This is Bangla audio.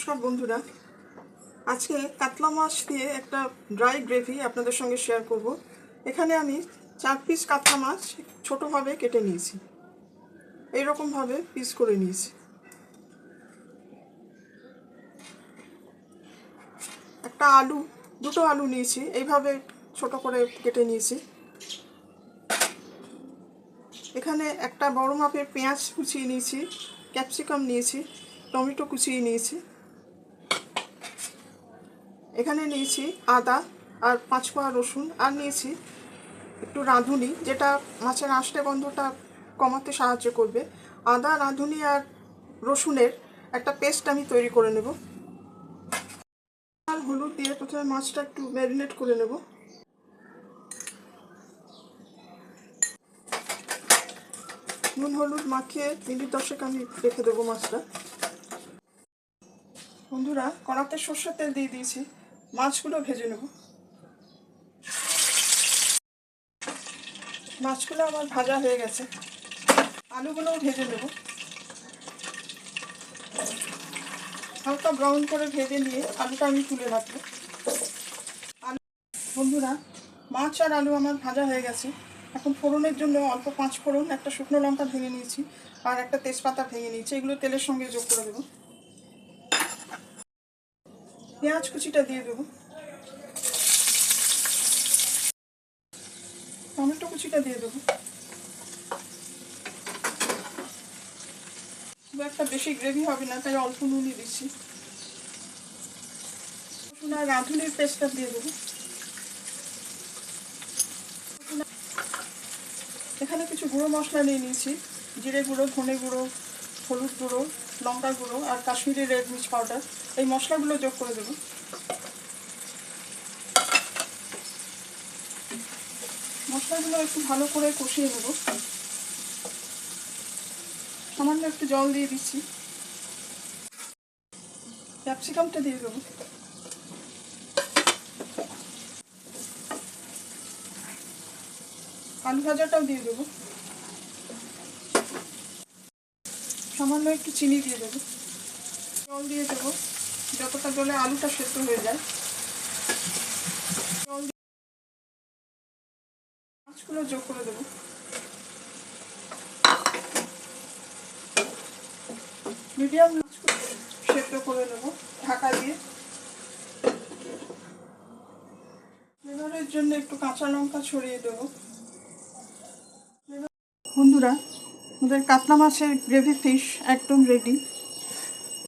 নমস্কার বন্ধুরা, আজকে কাতলা মাছ দিয়ে একটা ড্রাই গ্রেভি আপনাদের সঙ্গে শেয়ার করব। এখানে আমি 4 পিস কাতলা মাছ ছোটোভাবে কেটে নিয়েছি, এইরকমভাবে পিস করে নিয়েছি। একটা দুটো আলু নিয়েছি, এইভাবে ছোট করে কেটে নিয়েছি। এখানে একটা বড় মাপের পেঁয়াজ কুচিয়ে নিয়েছি, ক্যাপসিকাম নিয়েছি, টমেটো কুচিয়ে নিয়েছি। এখানে নিয়েছি আদা আর 5 কোয়া রসুন, আর নিয়েছি একটু রাঁধুনি, যেটা মাছের আঁশটে গন্ধটা কমাতে সাহায্য করবে। আদা, রাঁধুনি আর রসুনের একটা পেস্ট আমি তৈরি করে নেব। আর হলুদ দিয়ে প্রথমে মাছটা একটু ম্যারিনেট করে নেব। নুন হলুদ মাখিয়ে মিনিট 10 আমি রেখে দেবো মাছটা। বন্ধুরা, কড়াতে সর্ষের তেল দিয়ে দিয়েছি, মাছগুলো ভেজে নেব। মাছগুলো আমার ভাজা হয়ে গেছে, আলুগুলোও ভেজে নেব। হালকা ব্রাউন করে ভেজে নিয়ে আলুটা আমি তুলে রাখবো। বন্ধুরা, মাছ আর আলু আমার ভাজা হয়ে গেছে। এখন ফোড়নের জন্য অল্প 5 ফোড়ন, একটা শুকনো লঙ্কা ভেঙে নিয়েছি আর একটা তেজপাতা ভেঙে নিয়েছি, এগুলো তেলের সঙ্গে যোগ করে দেবো। পেঁয়াজ কুচিটা দিয়ে দেবো, টমেটো কুচিটা দিয়ে দেবো। খুব একটা বেশি গ্রেভি হবে না, তাই অল্প নুনই দিচ্ছি। রসুন আর রাঁধুনির পেস্টটা দিয়ে দেবো। এখানে কিছু গুঁড়ো মশলা নিয়ে নিয়েছি, জিরে গুঁড়ো, ধনে গুঁড়ো, হলুদ গুঁড়ো, লঙ্কা গুঁড়ো আর কাশ্মীরি রেড মির্চ পাউডার। এই মশলাগুলো যোগ করে দেবো। মশলাগুলো একটু ভালো করে কষিয়ে নেব। সামান্য একটু জল দিয়ে দিচ্ছি। ক্যাপসিকামটা দিয়ে দেবো। আলু ভাজাটাও দিয়ে দেবো। সামান্য একটু চিনি দিয়ে দেবো। জল দিয়ে দেবো, যতটা জলে আলুটা সেদ্ধ হয়ে যায়। জল দিয়ে মাছগুলো যোগ করে দেবো। মিডিয়াম মাছগুলো সেদ্ধ করে নেবো ঢাকা দিয়ে। ফ্লেভারের জন্য একটু কাঁচা লঙ্কা ছড়িয়ে দেবো। বন্ধুরা, আমাদের কাতলা মাছের গ্রেভি ফিশ একদম রেডি।